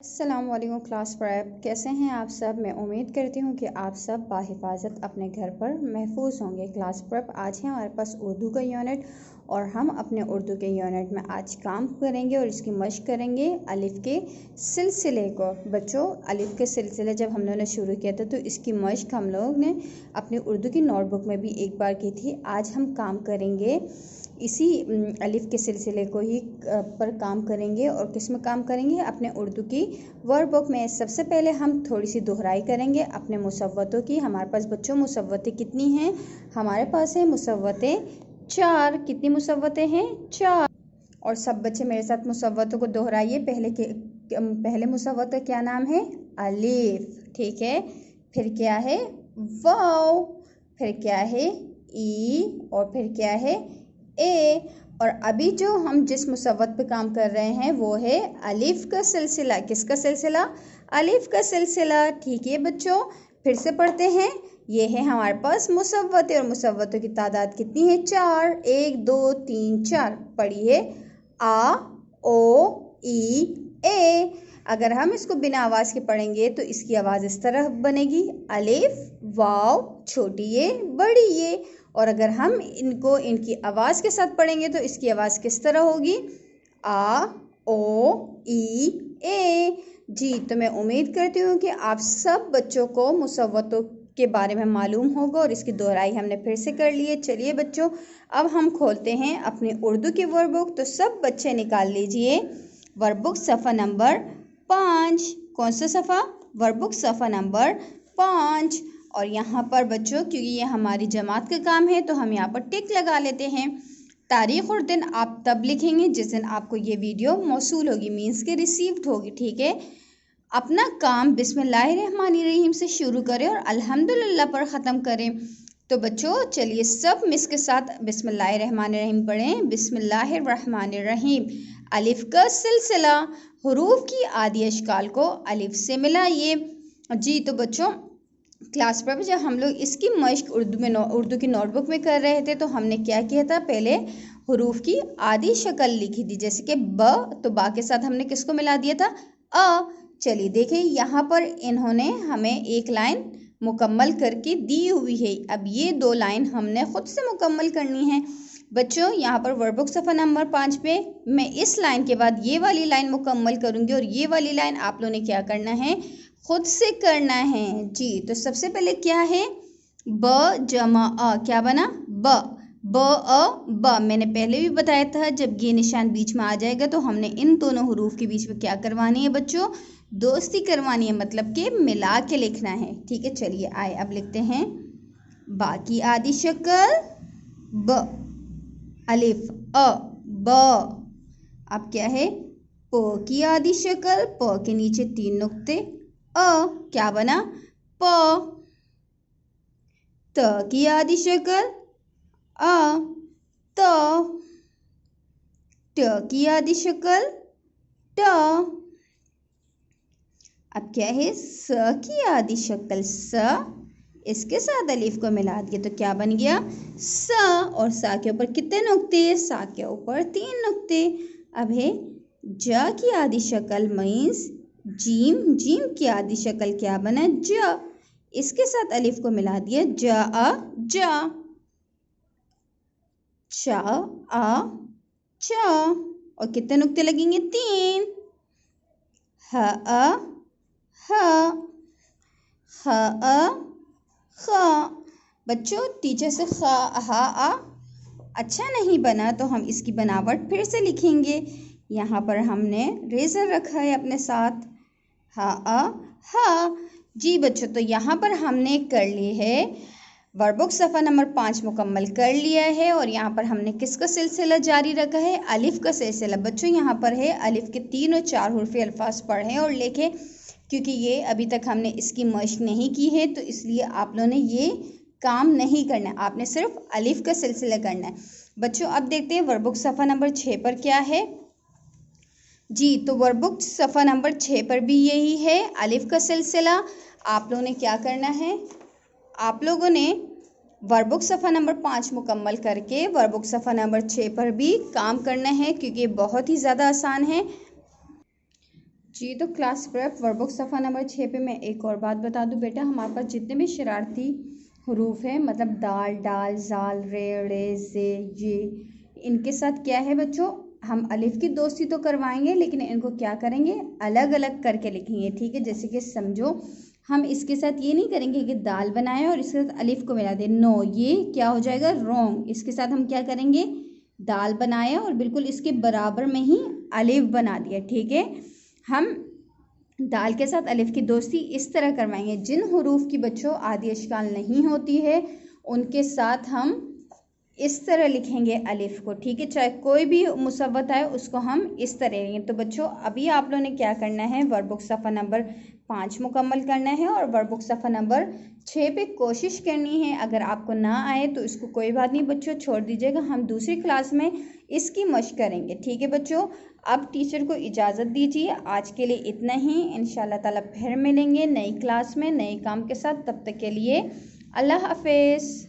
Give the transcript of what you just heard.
अस्सलामुअलैकुम class prep. कैसे हैं आप सब। मैं उम्मीद करती हूँ कि आप सब बाहिफाजत अपने घर पर महफूज होंगे। क्लास प्रेप आज है हमारे पास उर्दू का यूनिट और हम अपने उर्दू के यूनिट में आज काम करेंगे और इसकी मशक करेंगे अलिफ के सिलसिले को। बच्चों, अलिफ के सिलसिले जब हम लोगों ने शुरू किया था तो इसकी मशक हम लोग ने अपनी उर्दू की नोटबुक में भी एक बार की थी। आज हम काम करेंगे इसी अलिफ के सिलसिले को ही पर काम करेंगे। और किस में काम करेंगे? अपने उर्दू की वर्ड बुक में। सबसे पहले हम थोड़ी सी दोहराई करेंगे अपने मुसव्वतों की। हमारे पास बच्चों मुसव्वतें कितनी हैं? हमारे पास है मुसव्वतें 4। कितनी मुसव्वतें हैं? 4। और सब बच्चे मेरे साथ मुसव्वतों को दोहराइए। पहले मुसव्वत का क्या नाम है? अलिफ। ठीक है, फिर क्या है? वाव, फिर क्या है? ई, और फिर क्या है? ए। और अभी जो हम जिस मुसव्वत पे काम कर रहे हैं वो है अलिफ का सिलसिला। किसका सिलसिला? अलिफ का सिलसिला। ठीक है बच्चों, फिर से पढ़ते हैं। ये है हमारे पास मुसव्वतें और मुसव्वतों की तादाद कितनी है? 4। 1 2 3 4। पढ़िए आ, ओ, ई, ए। अगर हम इसको बिना आवाज़ के पढ़ेंगे तो इसकी आवाज़ इस तरह बनेगी, अलिफ, वाव, छोटी ये, बड़ी ये। और अगर हम इनको इनकी आवाज़ के साथ पढ़ेंगे तो इसकी आवाज़ किस तरह होगी? आ, ओ, ई, ए। जी, तो मैं उम्मीद करती हूँ कि आप सब बच्चों को मुसव्वतों के बारे में मालूम होगा और इसकी दोहराई हमने फिर से कर ली है। चलिए बच्चों, अब हम खोलते हैं अपनी उर्दू की वर्ड बुक। तो सब बच्चे निकाल लीजिए वर्ड बुक सफ़ा नंबर 5। कौन सा सफ़ा? वर्ड बुक सफ़ा नंबर 5। और यहाँ पर बच्चों, क्योंकि ये हमारी जमात का काम है तो हम यहाँ पर टिक लगा लेते हैं। तारीख़ और दिन आप तब लिखेंगे जिस दिन आपको ये वीडियो मौसूल होगी, मीन्स के रिसीव्ड होगी। ठीक है, अपना काम बिस्मिल्लाहिर्रहमानिर्रहीम से शुरू करें और अल्हम्दुलिल्लाह पर ख़त्म करें। तो बच्चों चलिए सब मिस के साथ बिस्मिल्लाहिर्रहमानिर्रहीम पढ़ें। बिस्मिल्लाहिर्रहमानिर्रहीम। अलिफ का सिलसिला, हुरूफ की आदि अशकाल को अलिफ से मिलाइए। जी, तो बच्चों क्लास पर जब हम लोग इसकी मशक उर्दू की नोटबुक में कर रहे थे तो हमने क्या किया था? पहले हुरूफ की आधी शक्ल लिखी थी, जैसे कि ब, तो बा के साथ हमने किसको मिला दिया था? अ। चलिए देखिए, यहाँ पर इन्होंने हमें एक लाइन मुकम्मल करके दी हुई है। अब ये 2 लाइन हमने खुद से मुकम्मल करनी है। बच्चों यहाँ पर वर्ड बुक सफ़ा नंबर 5 पे मैं इस लाइन के बाद ये वाली लाइन मुकम्मल करूँगी और ये वाली लाइन आप लोगों ने क्या करना है? खुद से करना है। जी, तो सबसे पहले क्या है? ब जमा अ, क्या बना? ब, ब अ ब। मैंने पहले भी बताया था जब ये निशान बीच में आ जाएगा तो हमने इन दोनों हुरूफ के बीच में क्या करवानी है बच्चों? दोस्ती करवानी है, मतलब कि मिला के लिखना है। ठीक है, चलिए आए अब लिखते हैं बा की आधी शक्ल ब, अलिफ अ, ब। अब क्या है? प की आधी शक्ल, प के नीचे 3 नुक्ते, अ, क्या बना? प। त की आधी शक्ल अ, त। ट की आधी शक्ल ट। अब क्या है? स की आधी शक्ल स, इसके साथ अलिफ को मिला दिया तो क्या बन गया? स। और सा के ऊपर कितने नुक्ते? सा के ऊपर 3 नुक्ते। अब है ज की आधी शक्ल मीन्स जीम, जीम की आधी शक्ल क्या बना? ज, इसके साथ अलिफ को मिला दिया ज अ ज। च अ च, और कितने नुक्ते लगेंगे? 3। ह अ ह, ह अ ख। बच्चों टीचर से ख हा आ अच्छा नहीं बना तो हम इसकी बनावट फिर से लिखेंगे। यहाँ पर हमने रेज़र रखा है अपने साथ, हा आ हा। जी बच्चों, तो यहाँ पर हमने कर ली है वर्ड बुक सफ़ा नंबर 5 मुकम्मल कर लिया है। और यहाँ पर हमने किसका सिलसिला जारी रखा है? अलिफ का सिलसिला। बच्चों यहाँ पर है अलिफ के 3 और 4 हुर्फ़े अल्फाज पढ़ें और लिखें। क्योंकि ये अभी तक हमने इसकी मशक नहीं की है तो इसलिए आप लोगों ने ये काम नहीं करना है, आपने सिर्फ अलिफ का सिलसिला करना है। बच्चों अब देखते हैं वर्ड बुक सफ़ा नंबर 6 पर क्या है। जी, तो वर्ड बुक सफ़ा नंबर 6 पर भी यही है अलिफ का सिलसिला। आप लोगों ने क्या करना है? आप लोगों ने वर्ड बुक सफ़ा नंबर 5 मुकम्मल करके वर्ड बुक सफ़ा नंबर 6 पर भी काम करना है क्योंकि ये बहुत ही ज़्यादा आसान है। जी, तो क्लास प्रेप वर्कबुक सफ़ा नंबर 6 पे मैं एक और बात बता दूं बेटा, हमारे पास जितने भी शरारती हरूफ हैं, मतलब दाल, डाल, जाल, रे, जे, ये, इनके साथ क्या है बच्चों, हम अलिफ की दोस्ती तो करवाएंगे, लेकिन इनको क्या करेंगे, अलग अलग करके लिखेंगे। ठीक है, जैसे कि समझो, हम इसके साथ ये नहीं करेंगे कि दाल बनाए और इसके साथ अलिफ को मिला दें, नो, ये क्या हो जाएगा, रॉन्ग। इसके साथ हम क्या करेंगे, दाल बनाया और बिल्कुल इसके बराबर में ही अलिफ बना दिया। ठीक है, हम दाल के साथ अलिफ की दोस्ती इस तरह करवाएंगे, जिन हरूफ की बच्चों आदि अश्काल नहीं होती है उनके साथ हम इस तरह लिखेंगे अलिफ को। ठीक है, चाहे कोई भी मुसव्वत आए उसको हम इस तरह लिखेंगे। तो बच्चों अभी आप लोगों ने क्या करना है, वर्कबुक सफ़ा नंबर 5 मुकम्मल करना है और वर्कबुक सफ़ा नंबर 6 पे कोशिश करनी है। अगर आपको ना आए तो इसको कोई बात नहीं बच्चों, छोड़ दीजिएगा, हम दूसरी क्लास में इसकी मशक करेंगे। ठीक है बच्चों, अब टीचर को इजाज़त दीजिए, आज के लिए इतना ही। इंशाल्लाह ताला फिर मिलेंगे नई क्लास में नए काम के साथ, तब तक के लिए अल्लाह हाफिज़।